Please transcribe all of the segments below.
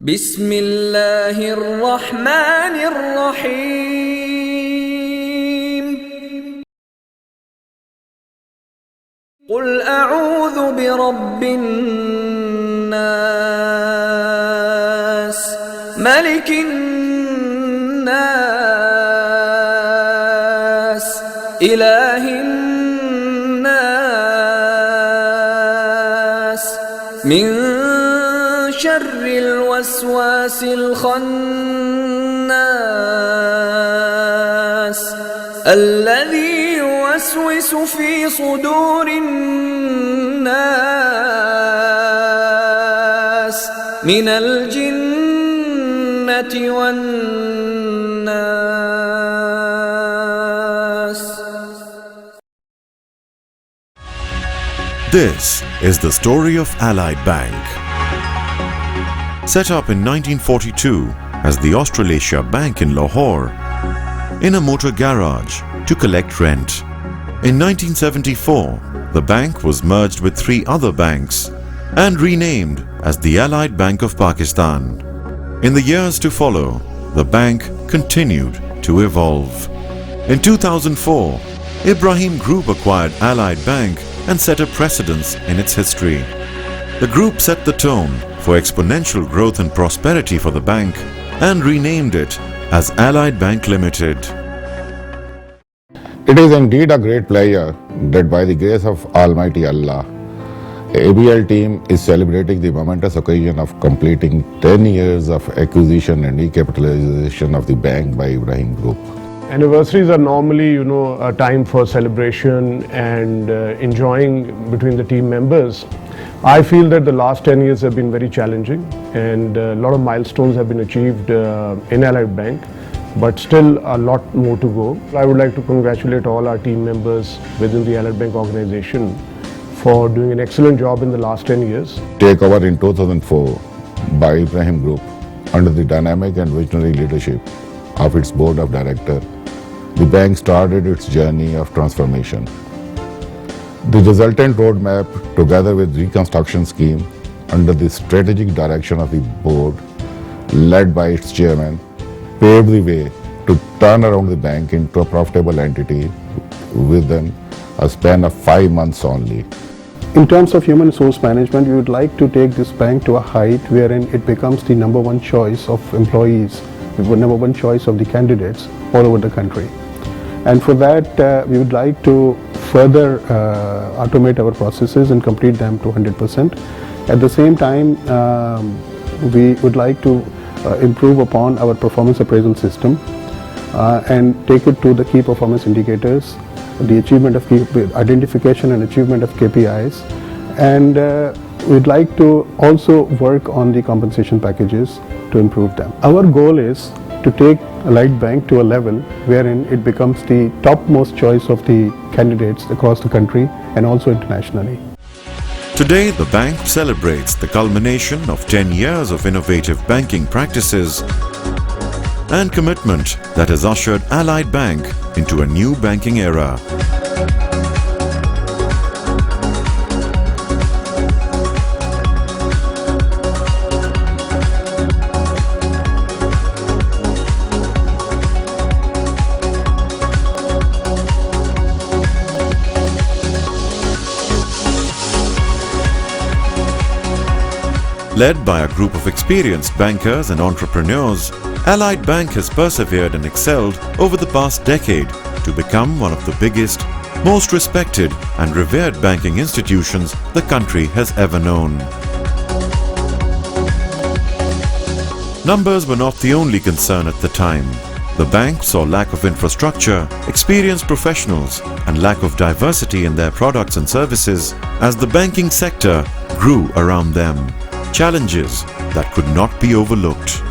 بسم الله الرحمن الرحيم قل أعوذ برب الناس ملك الناس إله الناس من شر الوسواس الخناس الذي يوسوس في صدور الناس من الجنة والناس. This is the story of Allied Bank. Set up in 1942 as the Australasia Bank in Lahore, in a motor garage to collect rent. In 1974, the bank was merged with 3 other banks and renamed as the Allied Bank of Pakistan. In the years to follow, the bank continued to evolve. In 2004, Ibrahim Group acquired Allied Bank and set a precedence in its history. The group set the tone for exponential growth and prosperity for the bank and renamed it as Allied Bank Limited. It is indeed a great pleasure that by the grace of Almighty Allah, ABL team is celebrating the momentous occasion of completing 10 years of acquisition and recapitalization of the bank by Ibrahim Group. Anniversaries are normally, a time for celebration and enjoying between the team members. I feel that the last 10 years have been very challenging and a lot of milestones have been achieved in Allied Bank, but still a lot more to go. I would like to congratulate all our team members within the Allied Bank organization for doing an excellent job in the last 10 years. Take over in 2004 by Ibrahim Group under the dynamic and visionary leadership of its board of directors, the bank started its journey of transformation. The resultant roadmap, together with reconstruction scheme under the strategic direction of the board, led by its chairman, paved the way to turn around the bank into a profitable entity within a span of 5 months only. In terms of human resource management, we would like to take this bank to a height wherein it becomes the number one choice of employees, the number one choice of the candidates all over the country. And for that, we would like to further automate our processes and complete them to 100%. At the same time, we would like to improve upon our performance appraisal system and take it to the key performance indicators, the achievement of identification and achievement of KPIs, and we'd like to also work on the compensation packages to improve them. Our goal is to take Allied Bank to a level wherein it becomes the topmost choice of the candidates across the country and also internationally. Today, the bank celebrates the culmination of 10 years of innovative banking practices and commitment that has ushered Allied Bank into a new banking era. Led by a group of experienced bankers and entrepreneurs, Allied Bank has persevered and excelled over the past decade to become one of the biggest, most respected and revered banking institutions the country has ever known. Numbers were not the only concern at the time. The bank saw lack of infrastructure, experienced professionals, and lack of diversity in their products and services as the banking sector grew around them. Challenges that could not be overlooked.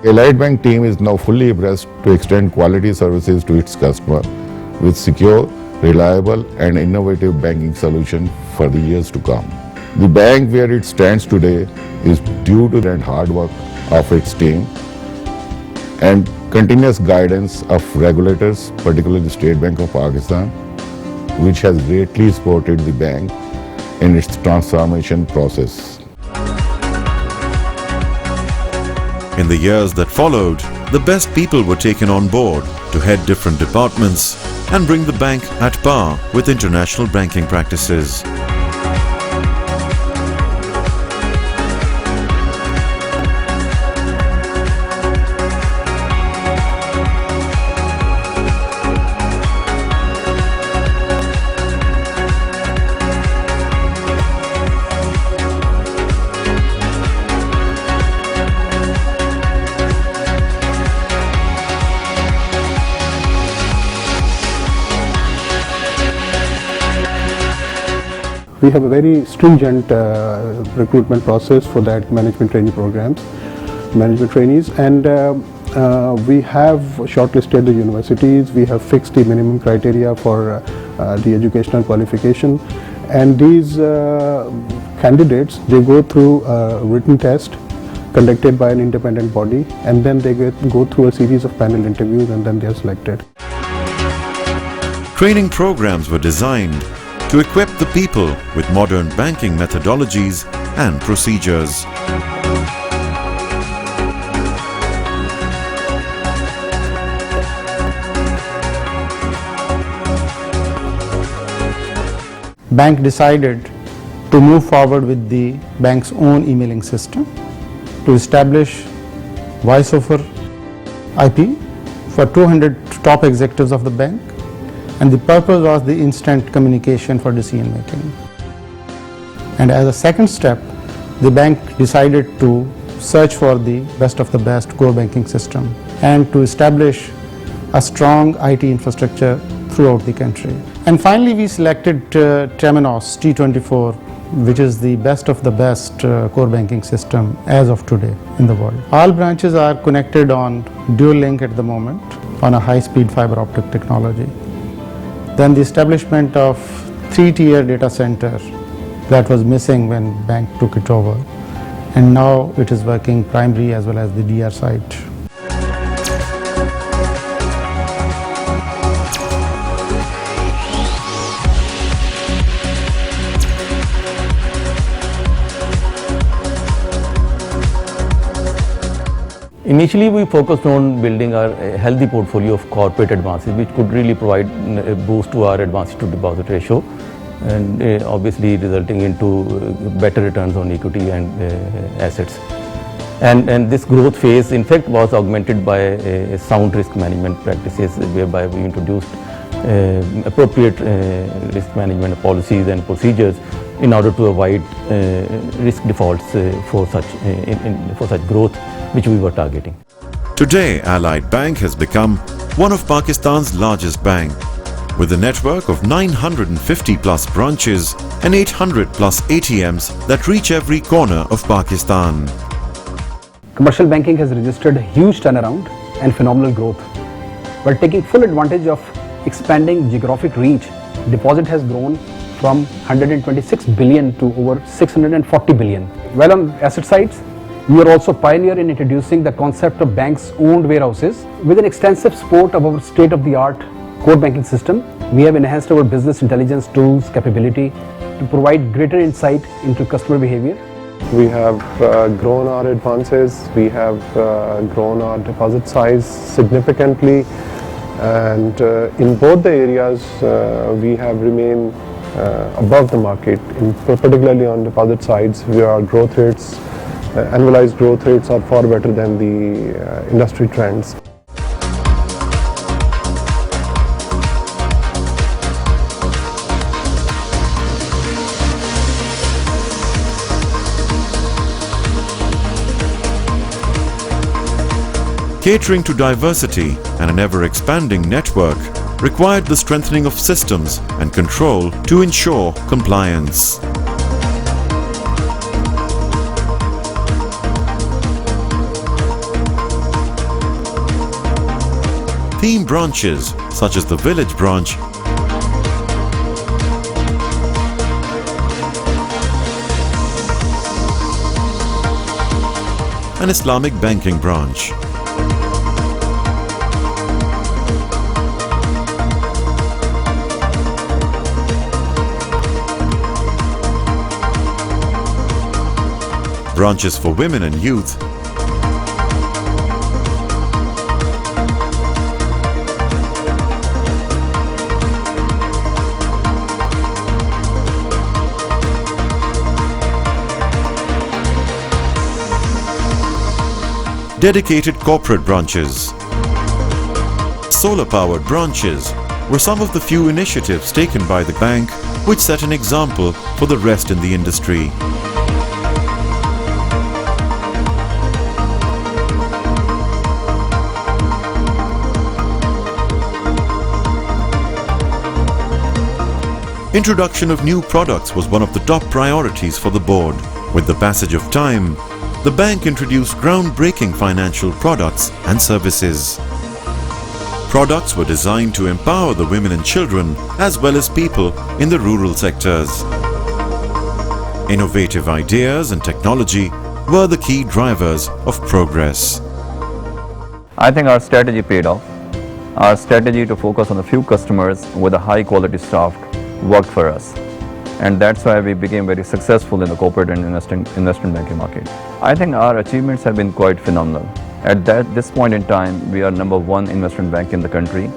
Allied Bank team is now fully abreast to extend quality services to its customer with secure, reliable and innovative banking solution for the years to come. The bank where it stands today is due to the hard work of its team and continuous guidance of regulators, particularly the State Bank of Pakistan, which has greatly supported the bank in its transformation process. In the years that followed, the best people were taken on board to head different departments and bring the bank at par with international banking practices. We have a very stringent recruitment process for that management trainee programs, management trainees, and we have shortlisted the universities. We have fixed the minimum criteria for the educational qualification, and these candidates, they go through a written test conducted by an independent body, and then they go through a series of panel interviews, and then they are selected. Training programs were designed to equip the people with modern banking methodologies and procedures. Bank decided to move forward with the bank's own emailing system to establish voice over IP for 200 top executives of the bank, and the purpose was the instant communication for decision making. And as a second step, the bank decided to search for the best of the best core banking system and to establish a strong IT infrastructure throughout the country. And finally, we selected Temenos T24, which is the best of the best core banking system as of today in the world. All branches are connected on dual link at the moment on a high-speed fiber optic technology. Then the establishment of 3-tier data center that was missing when bank took it over, and now it is working primary as well as the DR site. Initially, we focused on building a healthy portfolio of corporate advances, which could really provide a boost to our advance to deposit ratio, and obviously resulting into better returns on equity and assets. And this growth phase, in fact, was augmented by sound risk management practices, whereby we introduced appropriate risk management policies and procedures in order to avoid risk defaults for such growth which we were targeting. Today, Allied Bank has become one of Pakistan's largest bank, with a network of 950 plus branches and 800 plus ATMs that reach every corner of Pakistan. Commercial banking has registered a huge turnaround and phenomenal growth. While taking full advantage of expanding geographic reach, deposit has grown from 126 billion to over 640 billion. While on asset sides, we are also pioneer in introducing the concept of banks owned warehouses. With an extensive support of our state-of-the-art core banking system, we have enhanced our business intelligence tools capability to provide greater insight into customer behavior. We have grown our advances, we have grown our deposit size significantly, and in both the areas we have remained above the market, particularly on deposit sides where our growth rates, annualized growth rates are far better than the industry trends. Catering to diversity and an ever-expanding network required the strengthening of systems and control to ensure compliance. Theme branches such as the village branch and Islamic banking branch branches for women and youth, dedicated corporate branches, solar-powered branches were some of the few initiatives taken by the bank which set an example for the rest in the industry. Introduction of new products was one of the top priorities for the board. With the passage of time, the bank introduced groundbreaking financial products and services. Products were designed to empower the women and children as well as people in the rural sectors. Innovative ideas and technology were the key drivers of progress. I think our strategy paid off. Our strategy to focus on a few customers with a high quality staff worked for us. And that's why we became very successful in the corporate and investment banking market. I think our achievements have been quite phenomenal. At this point in time, we are #1 investment bank in the country.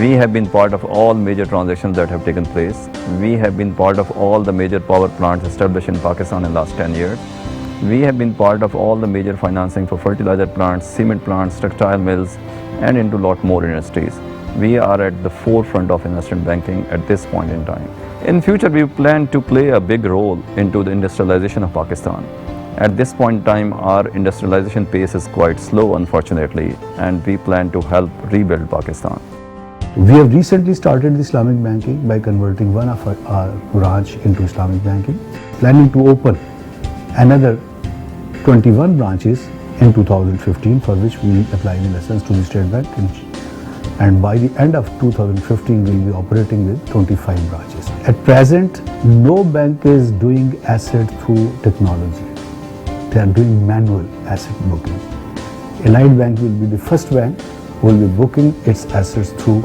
We have been part of all major transactions that have taken place. We have been part of all the major power plants established in Pakistan in the last 10 years. We have been part of all the major financing for fertilizer plants, cement plants, textile mills, and into a lot more industries. We are at the forefront of investment banking at this point in time. In future, we plan to play a big role into the industrialization of Pakistan. At this point in time, our industrialization pace is quite slow, unfortunately, and we plan to help rebuild Pakistan. We have recently started the Islamic banking by converting one of our branch into Islamic banking, planning to open another 21 branches in 2015, for which we will apply the license to the State Bank, and by the end of 2015 we will be operating with 25 branches. At present, no bank is doing asset through technology. They are doing manual asset booking. Allied Bank will be the first bank who will be booking its assets through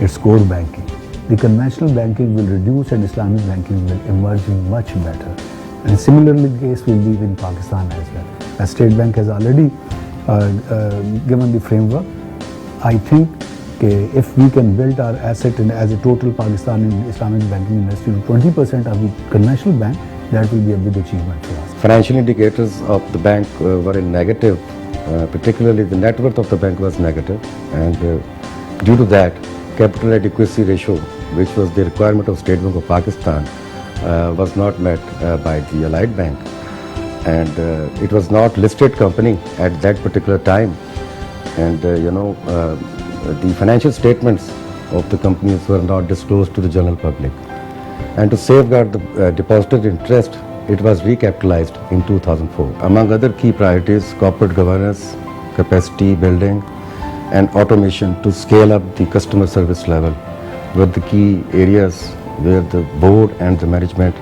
its core banking. The conventional banking will reduce and Islamic banking will emerge much better. And similarly, the case will be in Pakistan as well. As State Bank has already given the framework, I think if we can build our asset as a total Pakistani Islamic banking industry to 20% of the conventional bank, that will be a big achievement for us. Financial indicators of the bank were in negative, particularly the net worth of the bank was negative, and due to that, capital adequacy ratio, which was the requirement of State Bank of Pakistan, was not met by the Allied Bank, and it was not listed company at that particular time, and the financial statements of the companies were not disclosed to the general public. And to safeguard the deposited interest, it was recapitalized in 2004. Among other key priorities, corporate governance, capacity building, and automation to scale up the customer service level were the key areas where the board and the management,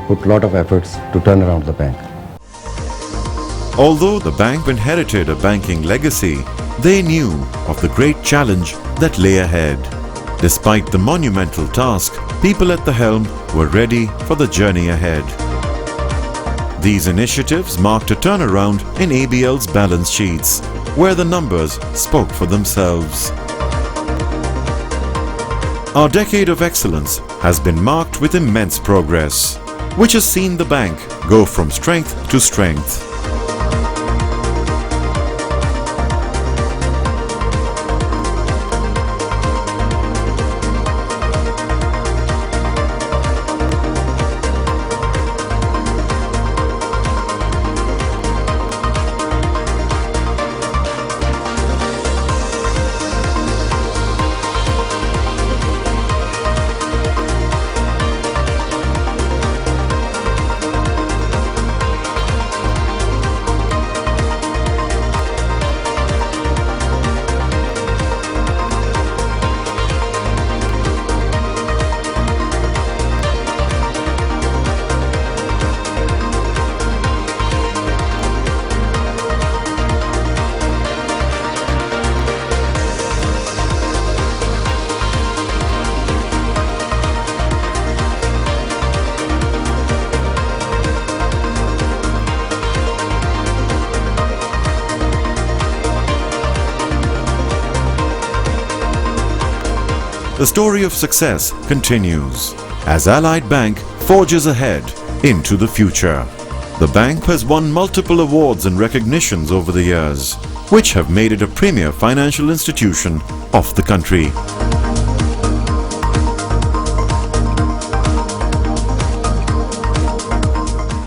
put a lot of efforts to turn around the bank. Although the bank inherited a banking legacy, they knew of the great challenge that lay ahead. Despite the monumental task, people at the helm were ready for the journey ahead. These initiatives marked a turnaround in ABL's balance sheets, where the numbers spoke for themselves. Our decade of excellence has been marked with immense progress, which has seen the bank go from strength to strength. the story of success continues as Allied Bank forges ahead into the future. The bank has won multiple awards and recognitions over the years, which have made it a premier financial institution of the country.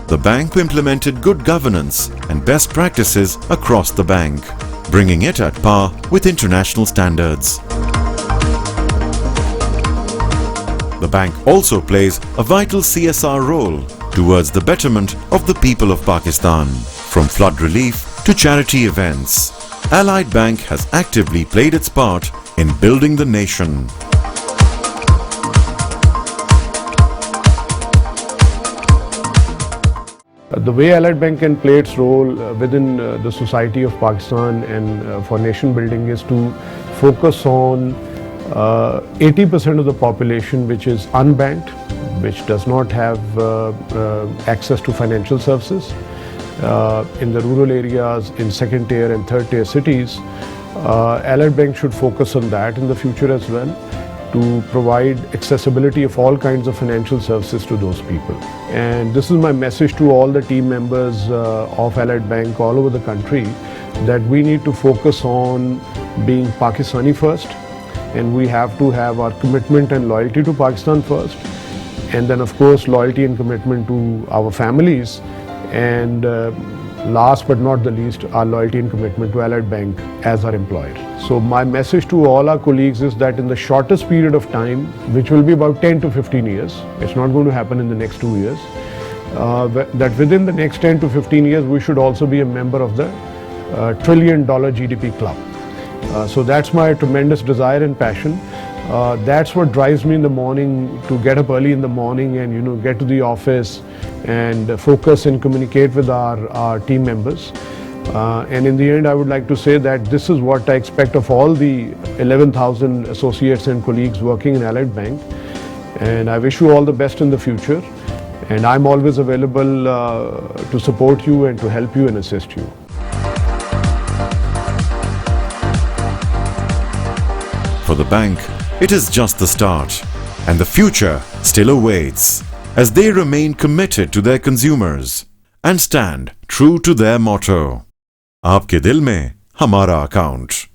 The bank implemented good governance and best practices across the bank, bringing it at par with international standards. The bank also plays a vital CSR role towards the betterment of the people of Pakistan. From flood relief to charity events, Allied Bank has actively played its part in building the nation. The way Allied Bank can play its role within the society of Pakistan and for nation building is to focus on 80% of the population which is unbanked, which does not have access to financial services. In the rural areas, in second tier and third tier cities, Allied Bank should focus on that in the future as well, to provide accessibility of all kinds of financial services to those people. And this is my message to all the team members of Allied Bank all over the country, that we need to focus on being Pakistani first, and we have to have our commitment and loyalty to Pakistan first, and then of course loyalty and commitment to our families, and last but not the least, our loyalty and commitment to Allied Bank as our employer. So my message to all our colleagues is that in the shortest period of time, which will be about 10 to 15 years, it's not going to happen in the next 2 years, that within the next 10 to 15 years, we should also be a member of the $1 trillion GDP club. So that's my tremendous desire and passion. That's what drives me in the morning, to get up early in the morning and get to the office and focus and communicate with our team members. And in the end, I would like to say that this is what I expect of all the 11,000 associates and colleagues working in Allied Bank. And I wish you all the best in the future. And I'm always available to support you and to help you and assist you. For the bank, it is just the start, and the future still awaits as they remain committed to their consumers and stand true to their motto, "Aapke dil mein hamara account."